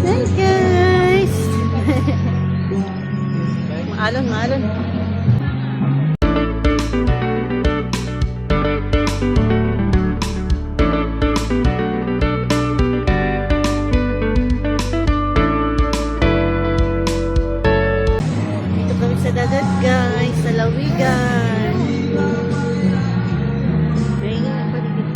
Hi guys! Maalon, maalon. Dito kami sa dagat guys, sa Lawigan. Ayun ang paligid.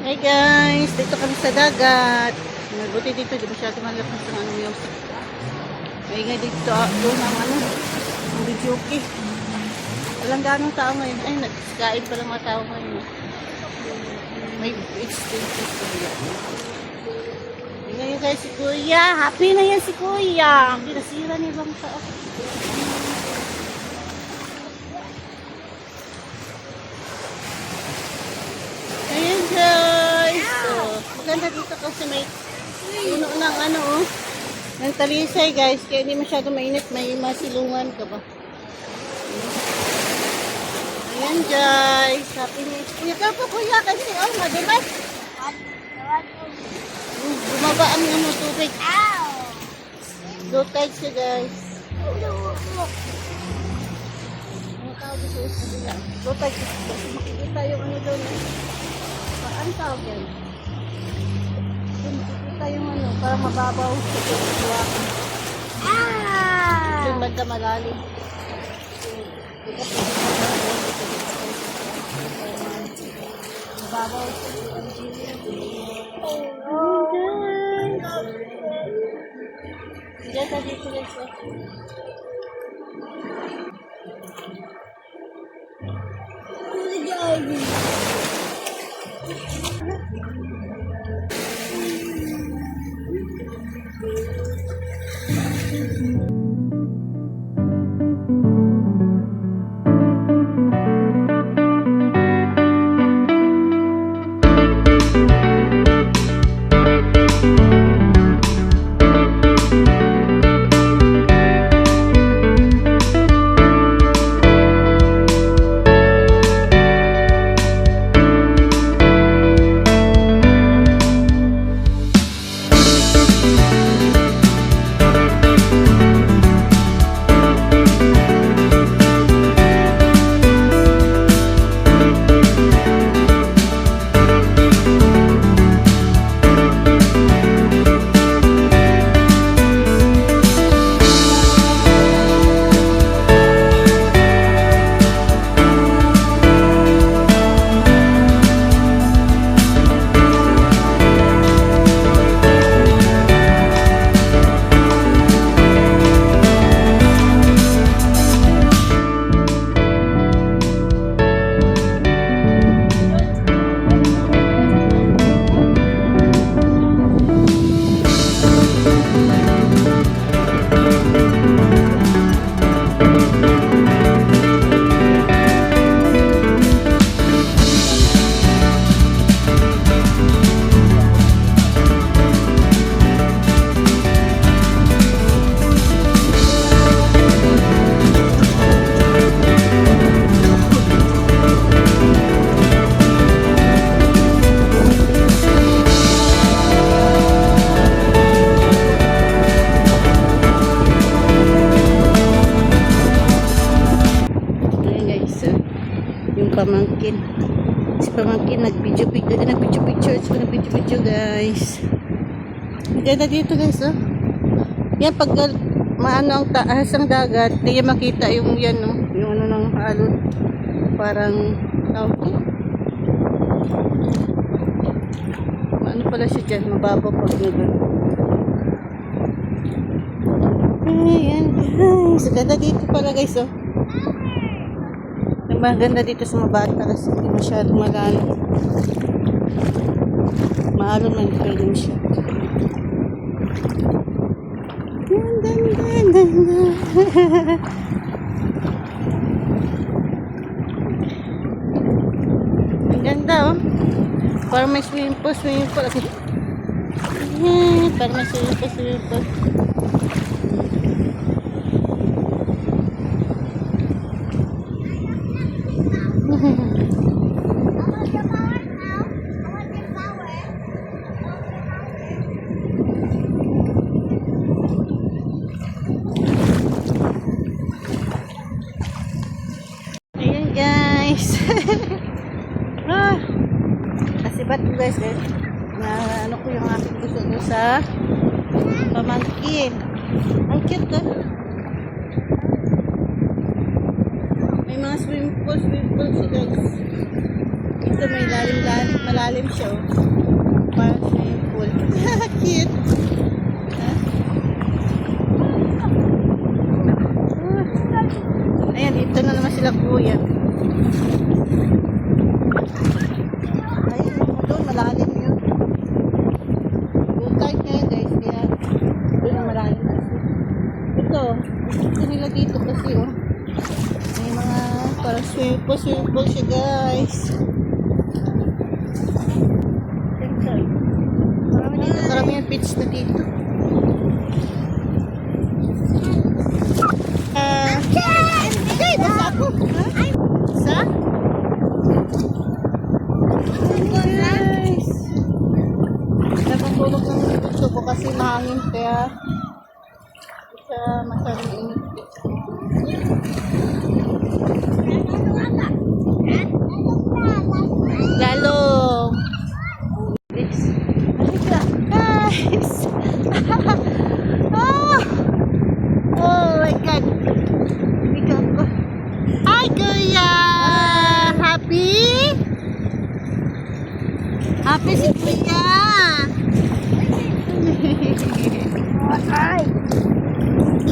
Hey guys, dito kami sa dagat. Buti dito, di masyado malakas ng ano music. May nga dito, doon ang ano, ang videoke. Walang ganong tao ngayon. Ay, nagkain pa lang mga tao ngayon. May extension ko yan. Ngayon guys, si Kuya. Happy na yan si Kuya. Hindi nasira niya ibang tao. Ayan guys. So, maganda dito kasi may puno ng ano oh. Ng talisay guys. Kaya hindi masyado mainit. May masilungan ka ba? Ayan guys. Happy na. Kuya ka po kuya kasi oh, madibat. Bumaba ang ano tubig. Low tide siya guys. Low tide siya. Makikita yung ano doon. Ano tawag yan? Makikita yung ano, parang mababaw sa tubig. Yung banda malalim. Mababaw sa tubig. Diyan sa dito guys. pamangkin. Si pamangkin nag-video picture guys. Maganda dito guys, oh. Yan, pag maano ang taas ng dagat, hindi makita yung yan, no? Yung ano ng alon. Parang, okay. Ano pala siya dyan, mababa pag nag. Ayan guys, ganda dito pala guys, oh. Maganda dito sa mabata kasi hindi masyadong malalim. Maalon man pwede siya. Ganda. Ang ganda, oh. Parang may swimming pool. Ayan, parang may swimming pool. Ayan guys. Kasi ba't guys na ano ko yung aking gusto ko sa pamangkin. Ang cute to. May mga swimming pool siya guys. Ito may malalim siya, oh. Parang swimming pool. Cute. Ayan, dito na naman sila kuya. Ayun, doon malalim yun. Doon kahit ngayon guys, kaya doon na malalim kasi. Ito nila dito kasi, oh. May mga parang swimming pool siya guys. Marami yung beach na dito. Basta ako. Sa? Guys. Napatulog ng gusto ko kasi mahangin kaya sa masyadong init. Lalo. Guys. Oh my God. Bigaw ko. Hi, Kuya! Happy? Happy si Kuya!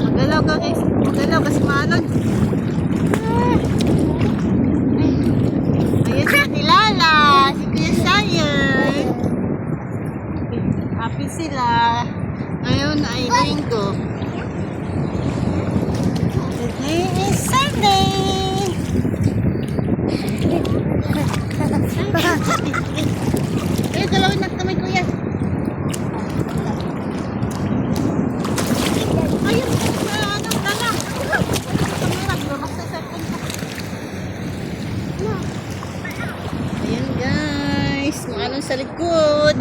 Magalaw ka guys. Magalaw kasi maanod. Ayan siya kilala. Si Kuya Sayer. Happy sila. Ngayon ay linggo. Today is Sunday. Eh, galawin na kamay kuya. Ayun, ano, dala. Kamera, lumak sa cellphone ko. Ayan guys, kung anong sa likod.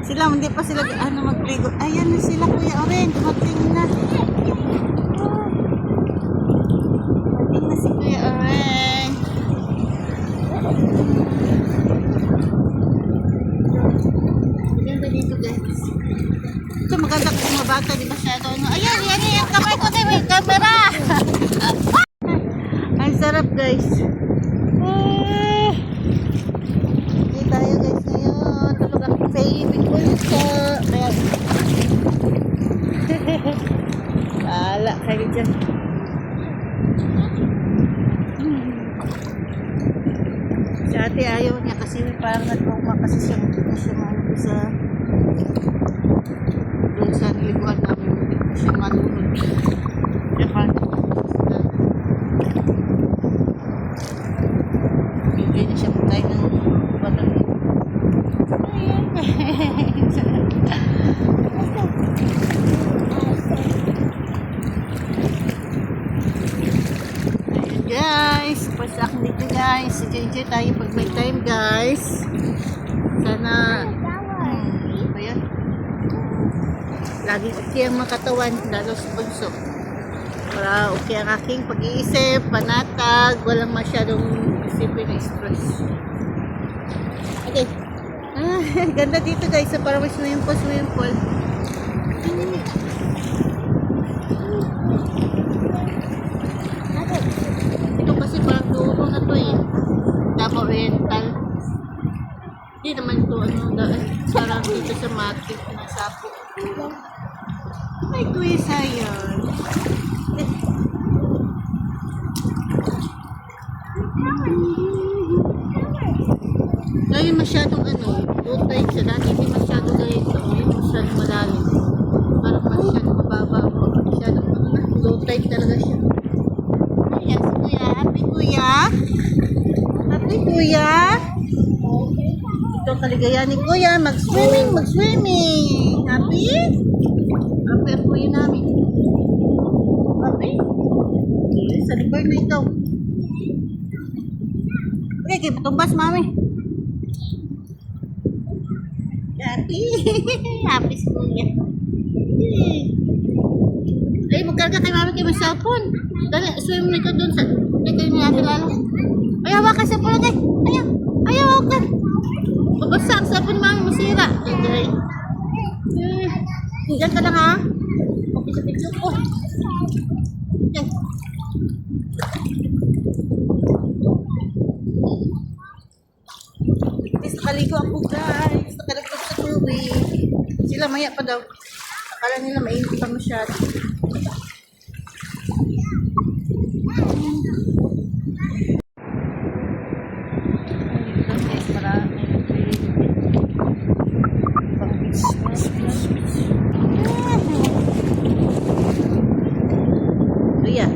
Sila, hindi pa sila magligo. Ayan na sila Kuya Oren, dumating na. Dumating na si Kuya Oren. Maganda dito guys. Ito maganda kung mga bata, di masyado. Ayan, yung kamay ko na may camera. Ang sarap guys. Hindi tayo guys ngayon. Tulog ako sa ibig ko nito. Ayan. Wala kayo dyan. Si ate ayaw niya kasi parang nagpuma kasi siya ano sa doon sa niliguan namin. Hindi ko siya manunod. Kaya parang bigay na siya tayo ng batang. Ayan. Guys, first akin dito guys, enjoy tayo pag may time guys. Sana ayan, lagi okay ang mga katawan, lalo sa bunso. Para okay ang aking pag-iisip, panatag, walang masyadong isipin na stress. Okay. Ganda dito guys. So, parang may swimming pool, swimming pool. Ito kasi parang dulo na to eh. Davao Oriental. Hindi naman ito sarang dito sa Matic na sapo. May quiz yan. Ngayon masyadong low tide siya. Dati hindi masyadong ganito. Ngayon masyadong malalim. Parang masyadong mababa. Masyadong low tide talaga siya. Ayan si Kuya. Happy Kuya. Happy Kuya. Ito ang kaligayahan ni Kuya. Mag-swimming, mag-swimming. Happy? Happy ang Kuya namin. Happy? Sa libar na ito. Okay, kaya patumbas mami. Happy. Happy si Kuya. Ay, magkarga kay mami kayo may cellphone. Dali, swim na ito dun sa... Hindi kayo natin lalo. Ay, hawa ka cellphone agay. Ayaw. Ayaw, hawa ka. Babasa ang cellphone mami, masira. Okay. Diyan ka lang ha. Okay sa picture ko. Okay. Nakaligo ako guys. Nakalagod sa tubig. Sila maya pa daw. Akala nila mainit pa masyado. Kuya.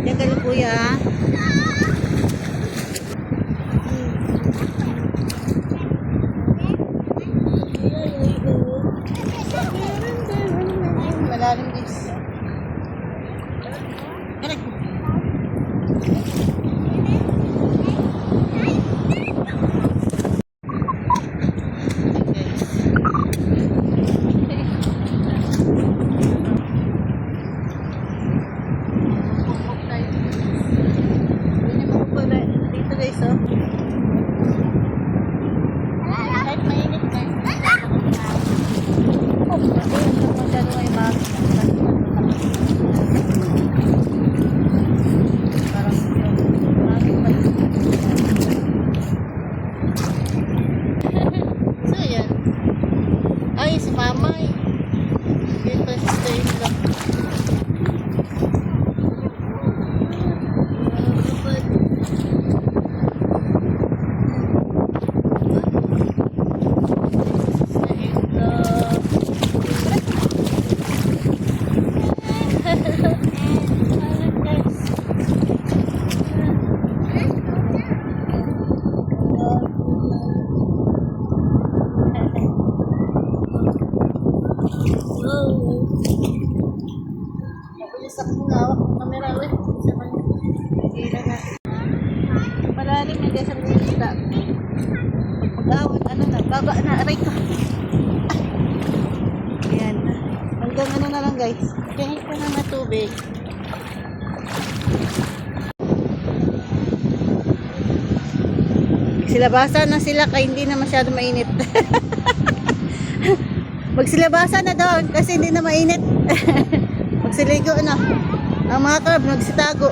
Yan kayo kuya. Malalim guys. Dito guys oh. Kahit mainit guys. Masyado may mag. Parang so yan. Ay, si mama eh. Dito si stage lang. Mabilis ako hawak ng camera ulit. Malalim na guys ang isda. Pag-awat, baba na, aray ko. Ayan. Hanggang na lang guys. Kahit pa na tubig. Magsilabasan na sila kaya hindi na masyado mainit. Magsilabasan na doon kasi hindi na mainit. Magsiligo na. Ang mga crab nagsitago.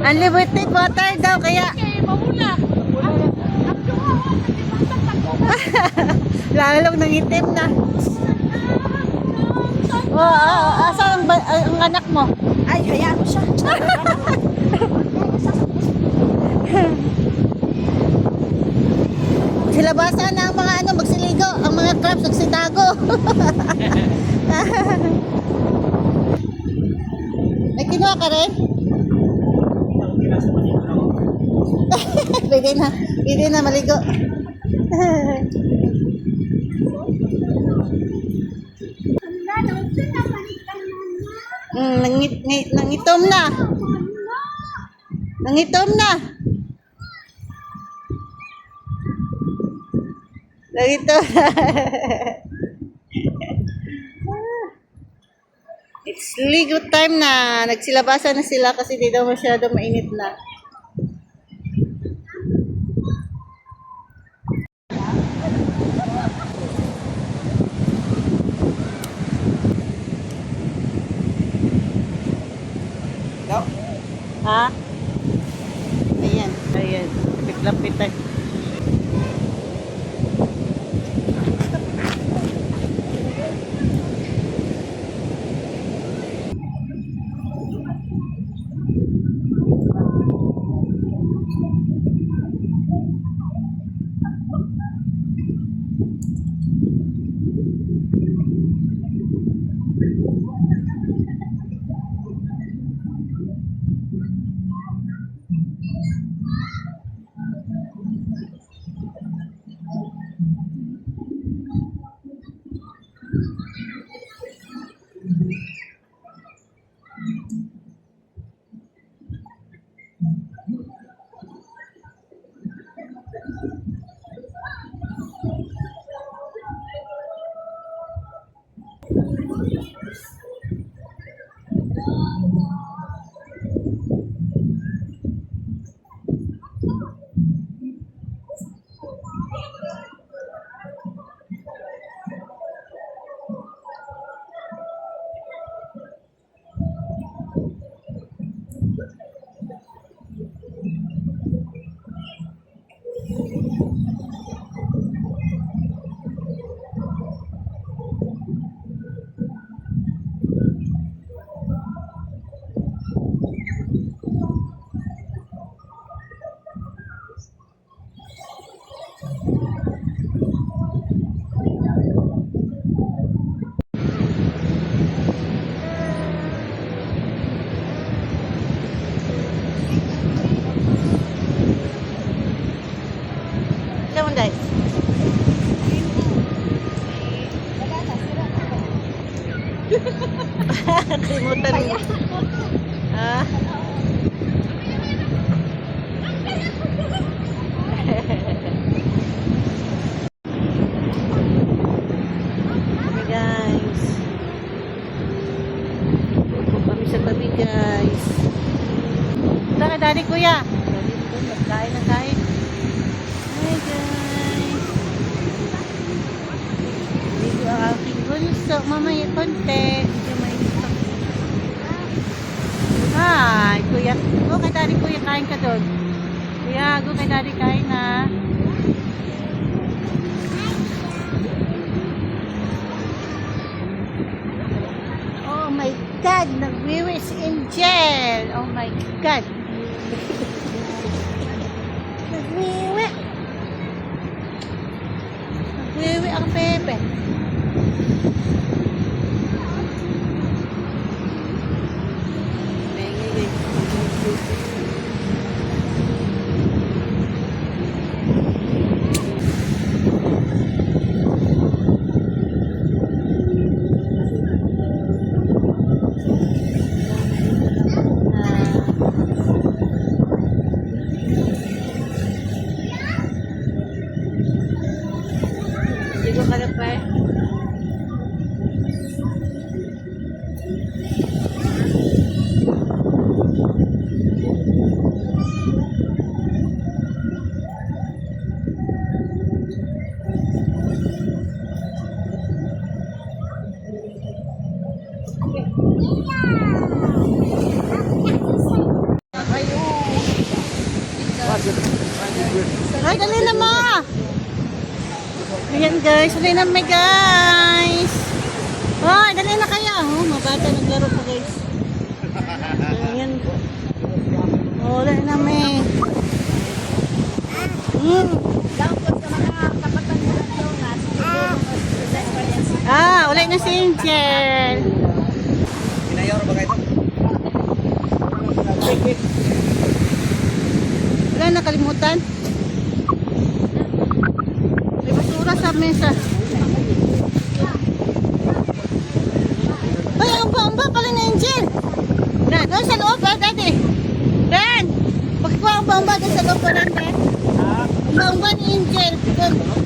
Unlimited water daw kaya. Lalong nangitim na. Asan ang anak mo? Ay, hayaan mo siya. Silabasan na ang mga magsiligo. Ang mga crabs nagsitago. May kinuha ka rin? Pwede na maligo. Nangitom na. Nangitom na. Nangitom na. It's ligo time na. Nagsilabasan na sila kasi di daw masyado mainit na. Ha? Ayan, ayan. Lapit-lapitan. Come on, guys. Kalimutan mo. Ah. Okay, guys. Upo kami sa tabi, guys. Punta kay daddy, kuya. Kain na kain. Hi guys! Dito ang aking bunso. Mamaya konti. Dito may ito. Hi! Kuya. Go kay daddy kuya. Kain ka doon. Kuya, go kay daddy kain na. Oh my God! Nag-wiwis in jail! Oh my God! Nagwiwi. Nagwiwi ang bebe. Ligo ka na pa. Ay, dali na mo! Ayan guys, dali na may guys! Oh, dali na kaya! Oh, mabata naglaro pa guys. Ayan. Oh, dali na may. Ulit na si Angel. Pinayor ba kayo? Wala nakalimutan. lamesa. Ay, ang bamba pala ni Angel. Dan, doon sa loob ba, Daddy? Dan, pakikuha ang bamba doon sa loob ba, Dan? Ang bamba ni Angel. Doon.